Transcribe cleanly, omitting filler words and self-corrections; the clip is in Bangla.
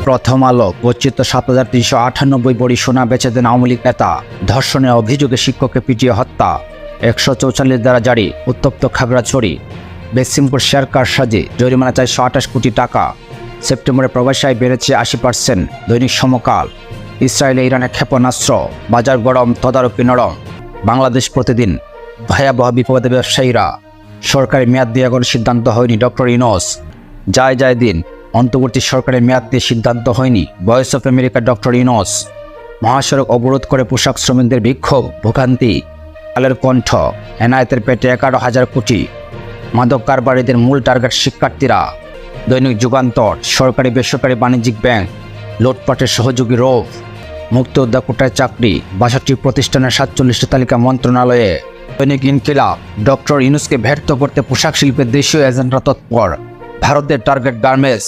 প্রথম আলো গচ্ছিত ৭,৩৯৮ বড়ি সোনা বেচে দেন আওয়ামী লীগ নেতা। ধর্ষণের অভিযোগে শিক্ষককে পিটিয়ে হত্যা। ১৪৪ দ্বারা জারি উত্তপ্ত খাগড়াছড়ি। বেসিমপুর শেয়ার কারসাজি জরিমানা ৪২৮ কোটি টাকা। সেপ্টেম্বরে প্রবাসী আয় বেড়েছে ৮০%। দৈনিক সমকাল। ইসরায়েলে ইরানের ক্ষেপণাস্ত্র, বাজার গরম, তদারকি নরম। বাংলাদেশ প্রতিদিন। ভয়াবহ বিপদে ব্যবসায়ীরা, সরকারি মেয়াদ দিয়ে কোনো সিদ্ধান্ত হয়নি ডক্টর ইউনূস। যায় দিন, অন্তর্বর্তী সরকারের মেয়াদ দিয়ে সিদ্ধান্ত হয়নি voice of America doctor Yunus. মহাসড়ক অবরোধ করে পোশাক শ্রমিকদের বিক্ষোভ, ভোগান্তি। কালের কণ্ঠ। এনায়েতের পেটে 11,000 কোটি। মাদক কারবারিদের মূল টার্গেট শিক্ষার্থীরা। দৈনিক যুগান্তর। সরকারি বেসরকারি বাণিজ্যিক ব্যাংক লুটপাটের সহযোগী রোভ। মুক্তিযোদ্ধা কোটায় চাকরি, 62 প্রতিষ্ঠানের 47টি তালিকা মন্ত্রণালয়ে। দৈনিক ইনকিলাব। ডক্টর ইউনূসকে ব্যর্থ করতে পোশাক শিল্পের দেশীয় এজেন্টরা তৎপর। ভারতের টার্গেট গার্মেন্টস।